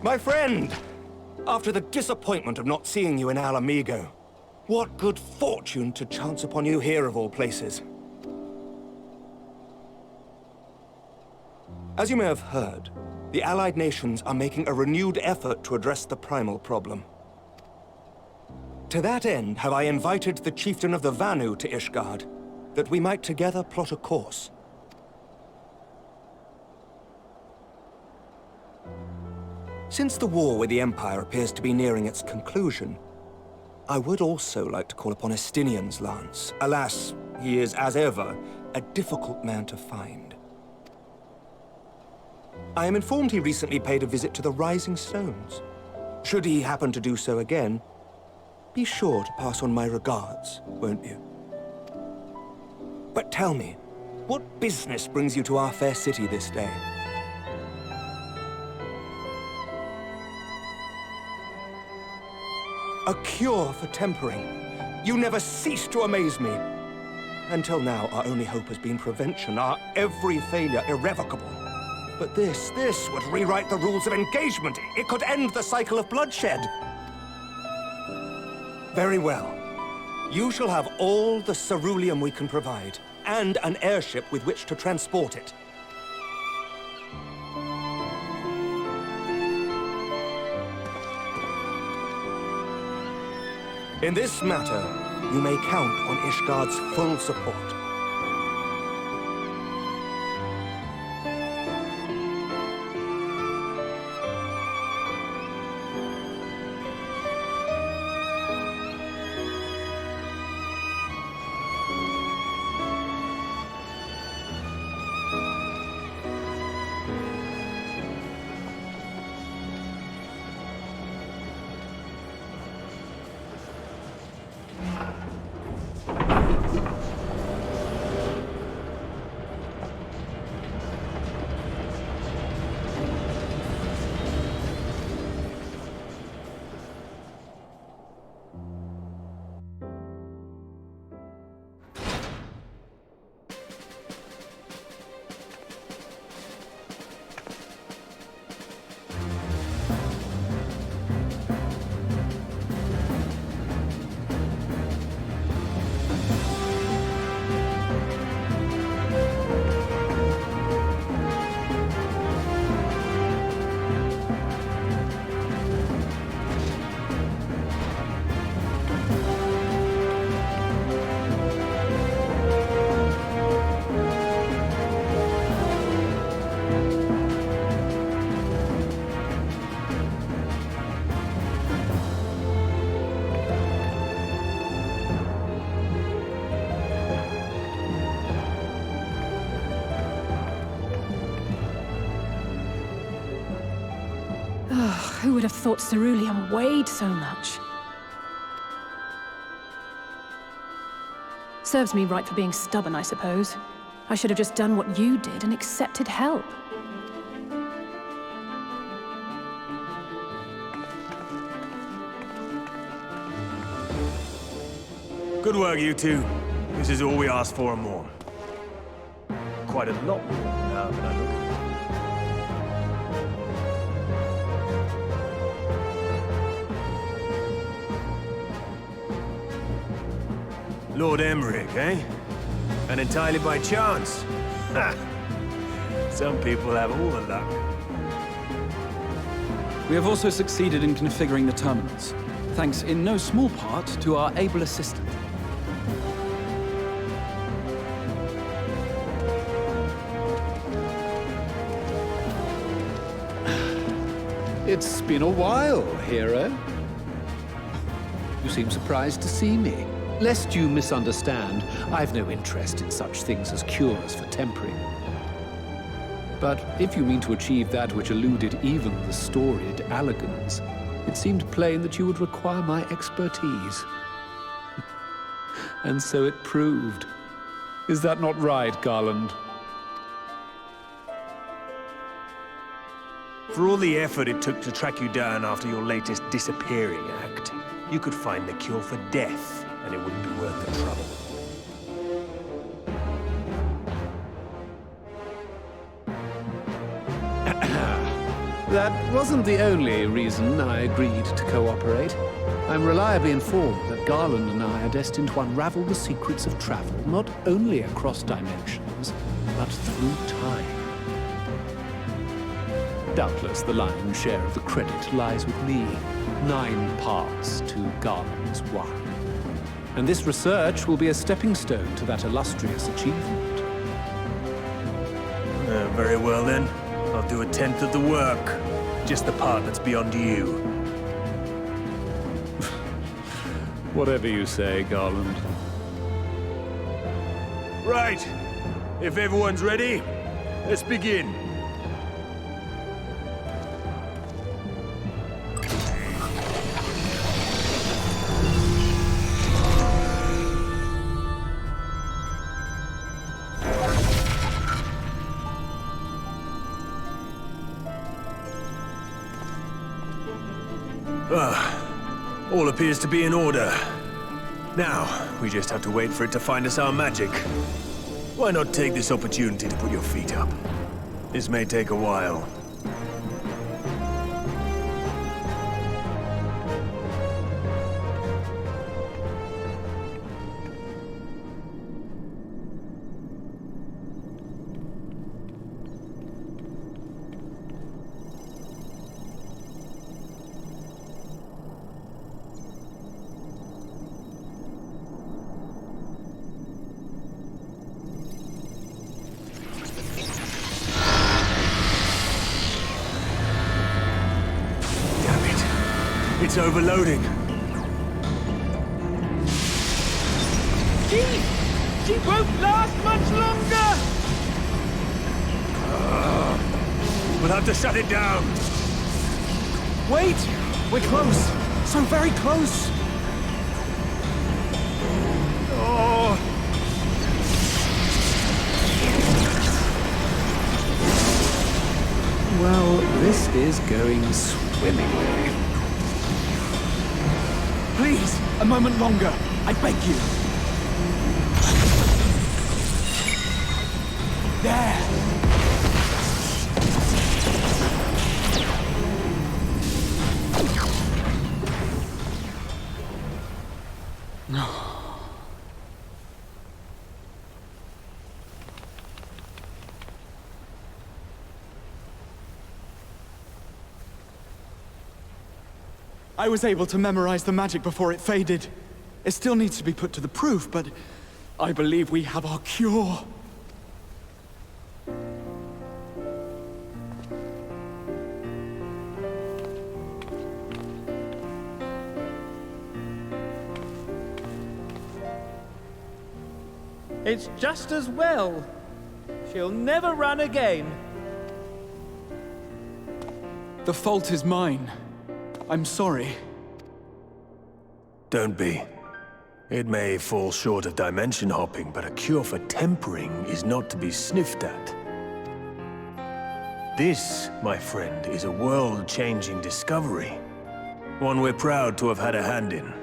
My friend! After the disappointment of not seeing you in Alamigo, what good fortune to chance upon you here of all places. As you may have heard, the Allied nations are making a renewed effort to address the primal problem. To that end, have I invited the chieftain of the Vanu to Ishgard, that we might together plot a course. Since the war with the Empire appears to be nearing its conclusion, I would also like to call upon Estinian's lance. Alas, he is, as ever, a difficult man to find. I am informed he recently paid a visit to the Rising Stones. Should he happen to do so again, be sure to pass on my regards, won't you? But tell me, what business brings you to our fair city this day? A cure for tempering. You never cease to amaze me. Until now, our only hope has been prevention, our every failure irrevocable. But this would rewrite the rules of engagement. It could end the cycle of bloodshed. Very well. You shall have all the ceruleum we can provide, and an airship with which to transport it. In this matter, you may count on Ishgard's full support. Who would have thought ceruleum weighed so much? Serves me right for being stubborn, I suppose. I should have just done what you did and accepted help. Good work, you two. This is all we asked for and more. Quite a lot more now that I look at it. Lord Emmerich, eh? And entirely by chance. Ha! Some people have all the luck. We have also succeeded in configuring the terminals, thanks in no small part to our able assistant. It's been a while, hero. You seem surprised to see me. Lest you misunderstand, I've no interest in such things as cures for tempering. But if you mean to achieve that which eluded even the storied Allagans, it seemed plain that you would require my expertise. And so it proved. Is that not right, Garland? For all the effort it took to track you down after your latest disappearing act, you could find the cure for death, and it wouldn't be worth the trouble. That wasn't the only reason I agreed to cooperate. I'm reliably informed that Garland and I are destined to unravel the secrets of travel, not only across dimensions, but through time. Doubtless the lion's share of the credit lies with me. 9 parts to Garland's 1. And this research will be a stepping stone to that illustrious achievement. Very well then. I'll do 1/10 of the work. Just the part that's beyond you. Whatever you say, Garland. Right. If everyone's ready, let's begin. All appears to be in order. Now, we just have to wait for it to find us our magic. Why not take this opportunity to put your feet up? This may take a while. It's overloading. She won't last much longer! We'll have to shut it down. Wait! We're close! So very close! Oh. Well, this is going swimmingly. Please, a moment longer. I beg you. There! I was able to memorize the magic before it faded. It still needs to be put to the proof, but I believe we have our cure. It's just as well. She'll never run again. The fault is mine. I'm sorry. Don't be. It may fall short of dimension hopping, but a cure for tempering is not to be sniffed at. This, my friend, is a world-changing discovery. One we're proud to have had a hand in.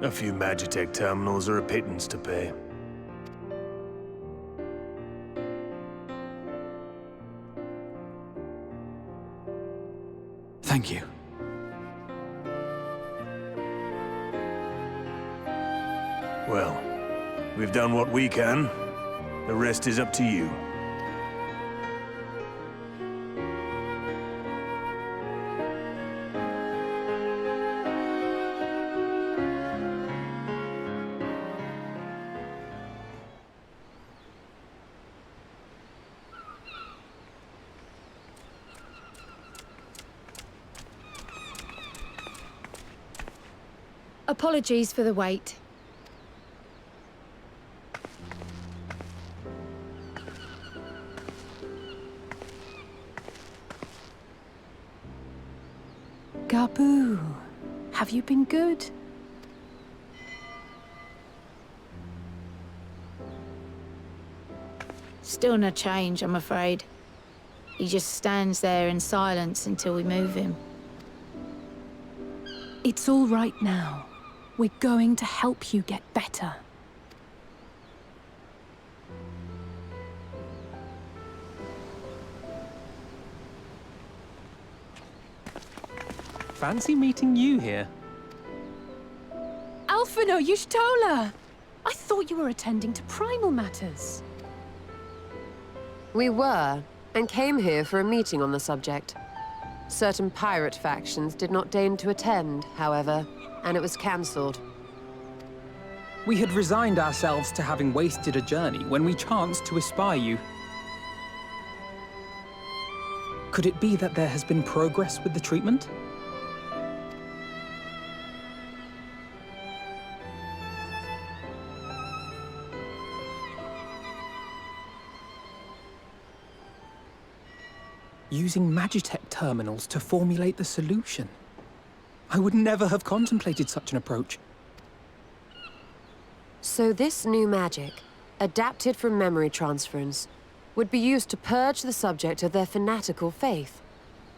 A few Magitech terminals are a pittance to pay. Thank you. Well, we've done what we can. The rest is up to you. Apologies for the wait. Gabu, have you been good? Still no change, I'm afraid. He just stands there in silence until we move him. It's all right now. We're going to help you get better. fancy meeting you here. Alphino Yushtola! I thought you were attending to primal matters. We were, and came here for a meeting on the subject. Certain pirate factions did not deign to attend, however, and it was cancelled. We had resigned ourselves to having wasted a journey when we chanced to espy you. Could it be that there has been progress with the treatment? Using Magitech terminals to formulate the solution. I would never have contemplated such an approach. So this new magic, adapted from memory transference, would be used to purge the subject of their fanatical faith,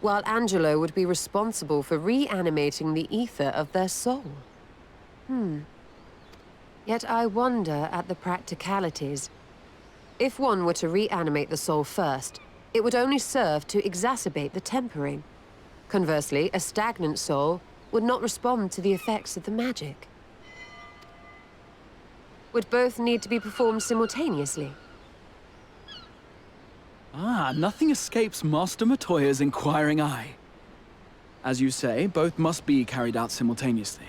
while Angelo would be responsible for reanimating the ether of their soul. Yet I wonder at the practicalities. If one were to reanimate the soul first, it would only serve to exacerbate the tempering. Conversely, a stagnant soul would not respond to the effects of the magic. Would both need to be performed simultaneously? Nothing escapes Master Matoya's inquiring eye. As you say, both must be carried out simultaneously.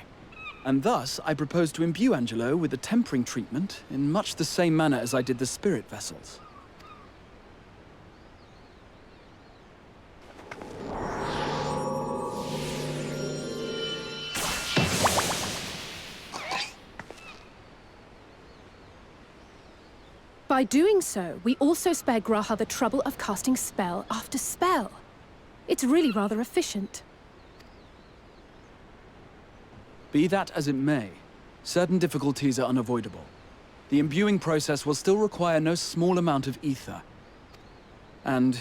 And thus, I propose to imbue Angelo with the tempering treatment in much the same manner as I did the spirit vessels. By doing so, we also spare Graha the trouble of casting spell after spell. It's really rather efficient. Be that as it may, certain difficulties are unavoidable. The imbuing process will still require no small amount of ether. And,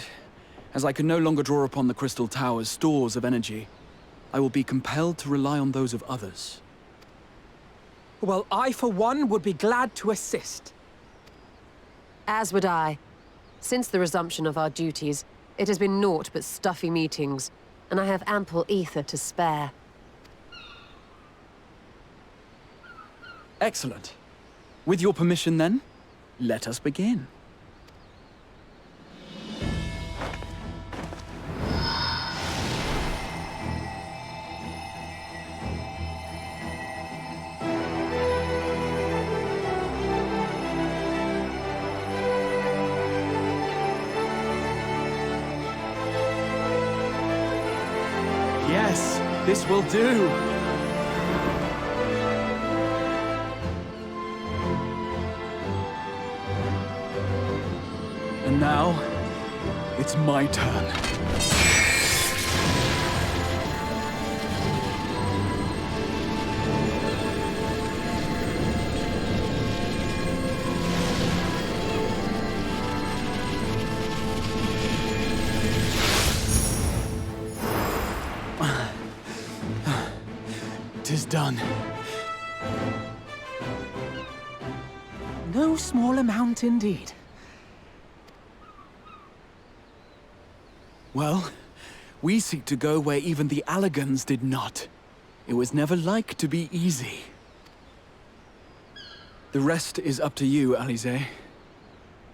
as I can no longer draw upon the Crystal Tower's stores of energy, I will be compelled to rely on those of others. Well, I, for one, would be glad to assist. As would I. Since the resumption of our duties, it has been naught but stuffy meetings, and I have ample ether to spare. Excellent. With your permission, then, let us begin. Yes, this will do. And now, it's my turn. Tis done. No small amount indeed. Well, we seek to go where even the Allagans did not. It was never like to be easy. The rest is up to you, Alize.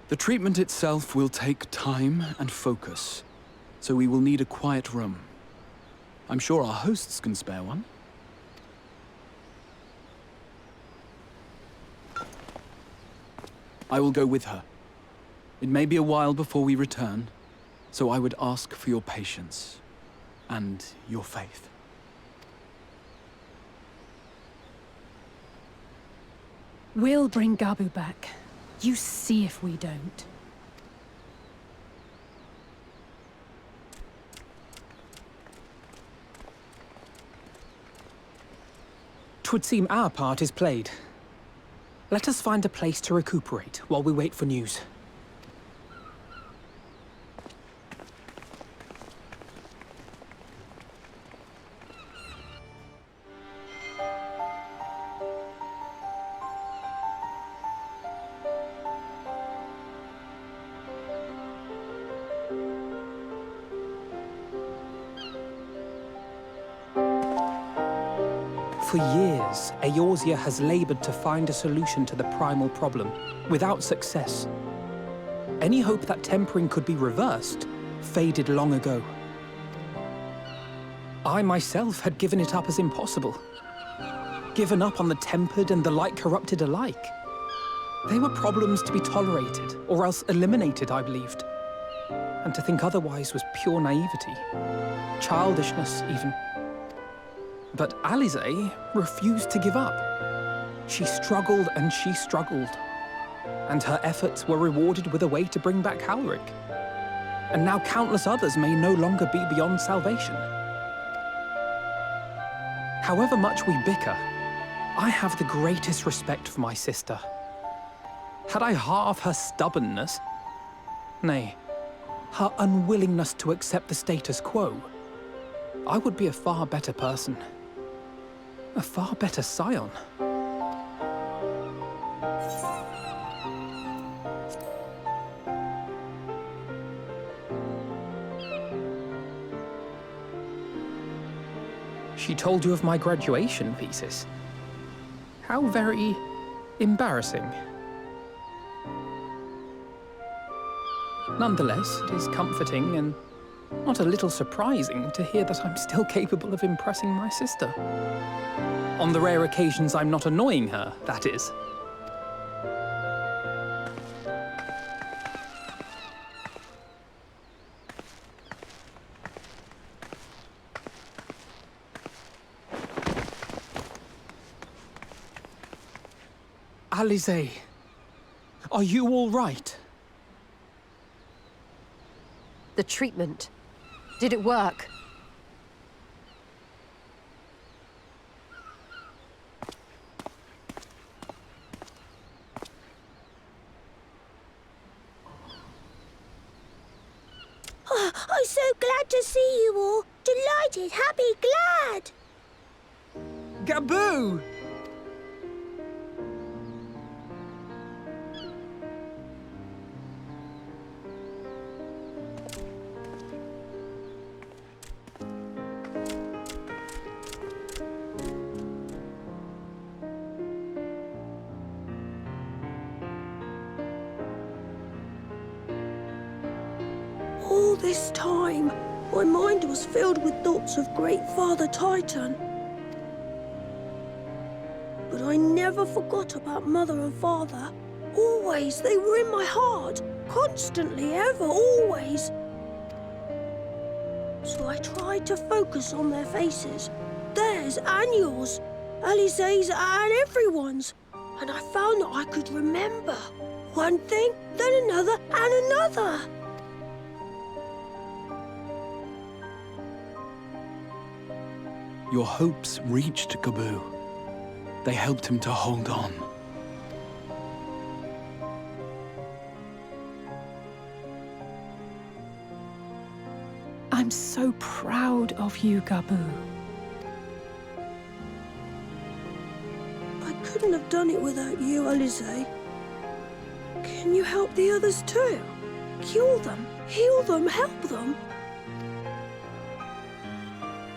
The treatment itself will take time and focus, so we will need a quiet room. I'm sure our hosts can spare one. I will go with her. It may be a while before we return, so I would ask for your patience and your faith. We'll bring Gabu back. You see if we don't. 'Twould seem our part is played. Let us find a place to recuperate while we wait for news. For years, Eorzea has labored to find a solution to the primal problem, without success. Any hope that tempering could be reversed faded long ago. I myself had given it up as impossible. Given up on the tempered and the light-corrupted alike. They were problems to be tolerated, or else eliminated, I believed. And to think otherwise was pure naivety. Childishness, even. But Alisaie refused to give up. She struggled and she struggled. And her efforts were rewarded with a way to bring back Halric. And now countless others may no longer be beyond salvation. However much we bicker, I have the greatest respect for my sister. Had I half her stubbornness, nay, her unwillingness to accept the status quo, I would be a far better person. A far better scion. She told you of my graduation thesis. How very embarrassing. Nonetheless, it is comforting and not a little surprising to hear that I'm still capable of impressing my sister. On the rare occasions I'm not annoying her, that is. Alisaie, are you all right? The treatment. Did it work? Oh, I'm so glad to see you all. Delighted, happy, glad. Gaboo! All this time, my mind was filled with thoughts of Great Father Titan. But I never forgot about Mother and Father. Always, they were in my heart. Constantly, ever, always. So I tried to focus on their faces. Theirs and yours. Alisaie's and everyone's. And I found that I could remember. One thing, then another, and another. Your hopes reached Gaboo. They helped him to hold on. I'm so proud of you, Gaboo. I couldn't have done it without you, Alisaie. Can you help the others too? Cure them, heal them, help them?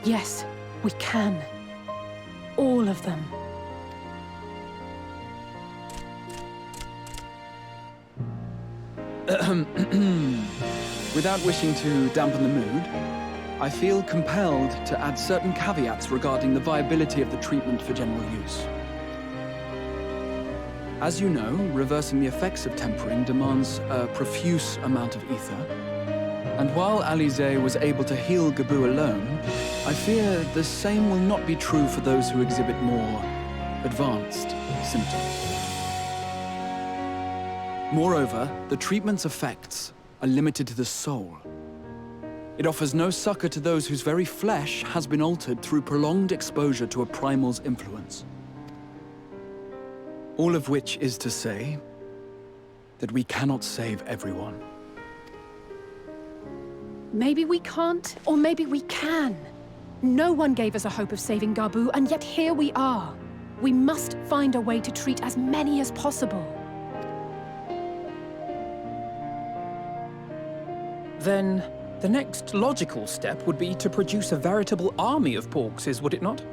Yes, we can. All of them. Without wishing to dampen the mood, I feel compelled to add certain caveats regarding the viability of the treatment for general use. As you know, reversing the effects of tempering demands a profuse amount of ether. And while Alisaie was able to heal Gaboo alone, I fear the same will not be true for those who exhibit more advanced symptoms. Moreover, the treatment's effects are limited to the soul. It offers no succor to those whose very flesh has been altered through prolonged exposure to a primal's influence. All of which is to say that we cannot save everyone. Maybe we can't, or maybe we can. No one gave us a hope of saving Gaboo, and yet here we are. We must find a way to treat as many as possible. Then, the next logical step would be to produce a veritable army of Porkses, would it not?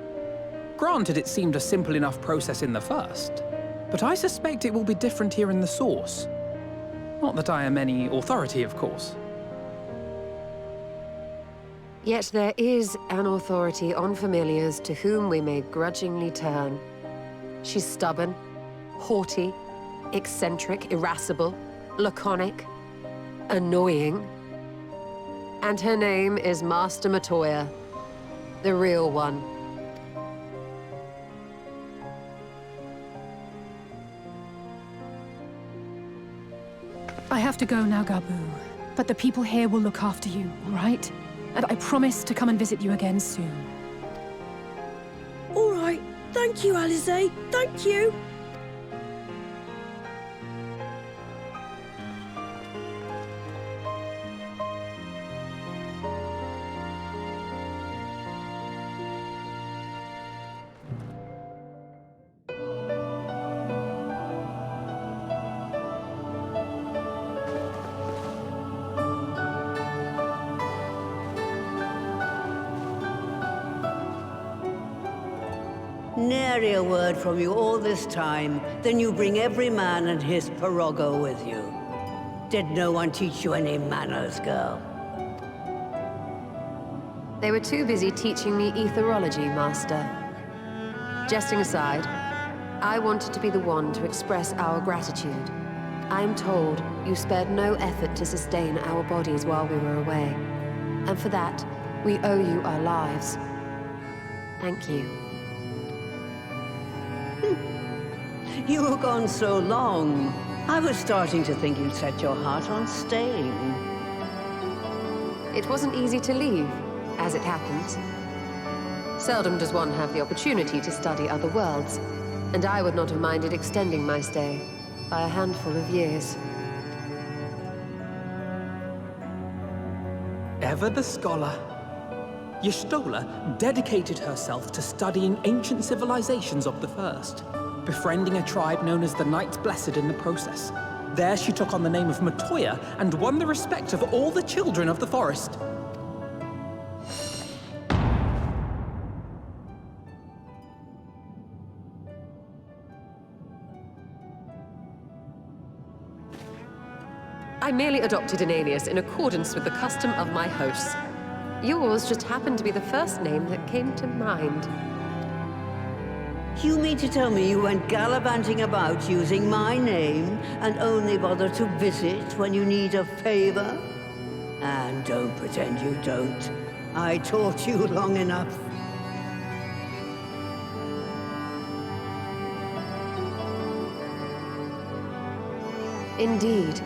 Granted, it seemed a simple enough process in the first, but I suspect it will be different here in the source. Not that I am any authority, of course. Yet there is an authority on familiars to whom we may grudgingly turn. She's stubborn, haughty, eccentric, irascible, laconic, annoying. And her name is Master Matoya, the real one. I have to go now, Gabu. But the people here will look after you, all right? And I promise to come and visit you again soon. All right. Thank you, Alize. Thank you. Nary a word from you all this time, then you bring every man and his pirogo with you. Did no one teach you any manners, girl? They were too busy teaching me etherology, Master. Jesting aside, I wanted to be the one to express our gratitude. I am told you spared no effort to sustain our bodies while we were away. And for that, we owe you our lives. Thank you. You were gone so long. I was starting to think you'd set your heart on staying. It wasn't easy to leave, as it happens. Seldom does one have the opportunity to study other worlds, and I would not have minded extending my stay by a handful of years. Ever the scholar, Y'shtola dedicated herself to studying ancient civilizations of the first, befriending a tribe known as the Knights Blessed in the process. There she took on the name of Matoya and won the respect of all the children of the forest. I merely adopted an alias in accordance with the custom of my hosts. Yours just happened to be the first name that came to mind. You mean to tell me you went gallivanting about using my name and only bother to visit when you need a favor? And don't pretend you don't. I taught you long enough. Indeed.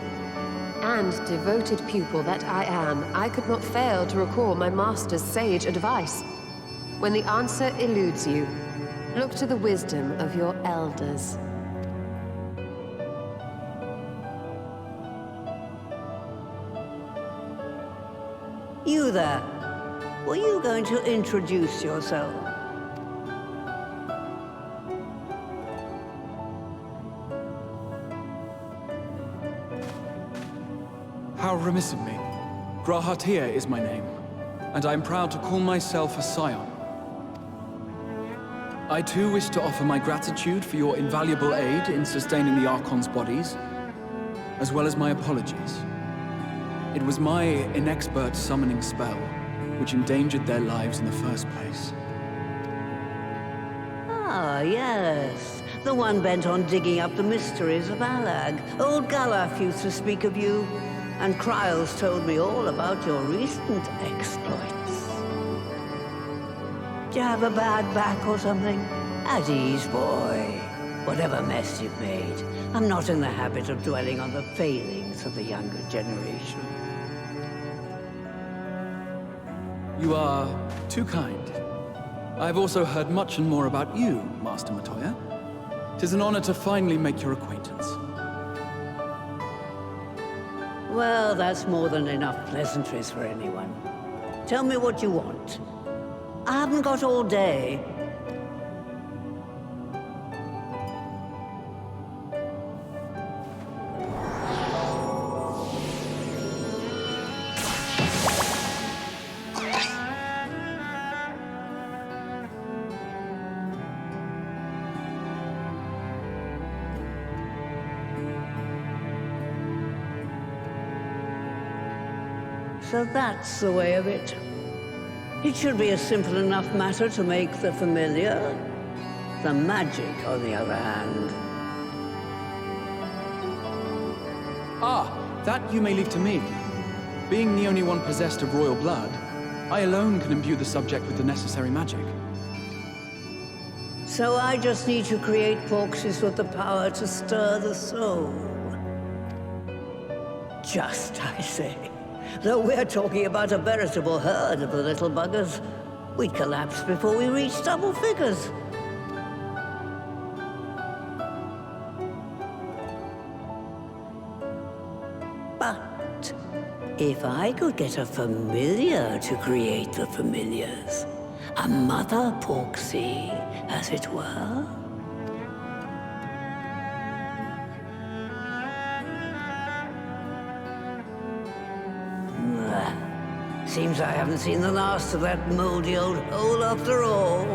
And devoted pupil that I am, I could not fail to recall my master's sage advice. When the answer eludes you, look to the wisdom of your elders. You there. Were you going to introduce yourself? How remiss of me. Grahatia is my name, and I am proud to call myself a scion. I too wish to offer my gratitude for your invaluable aid in sustaining the Archon's bodies, as well as my apologies. It was my inexpert summoning spell which endangered their lives in the first place. Ah, yes. The one bent on digging up the mysteries of Alag. Old Galaf used to speak of you, and Kryles told me all about your recent exploits. Do you have a bad back or something? At ease, boy. Whatever mess you've made, I'm not in the habit of dwelling on the failings of the younger generation. You are too kind. I've also heard much and more about you, Master Matoya. 'Tis an honor to finally make your acquaintance. Well, that's more than enough pleasantries for anyone. Tell me what you want. I haven't got all day. So that's the way of it. It should be a simple enough matter to make the familiar. The magic, on the other hand. Ah, that you may leave to me. Being the only one possessed of royal blood, I alone can imbue the subject with the necessary magic. So I just need to create porkses with the power to stir the soul. Just, I say. Though we're talking about a veritable herd of the little buggers, we'd collapse before we reach double figures. But if I could get a familiar to create the familiars, a mother porksy, as it were. Seems I haven't seen the last of that moldy old hole after all.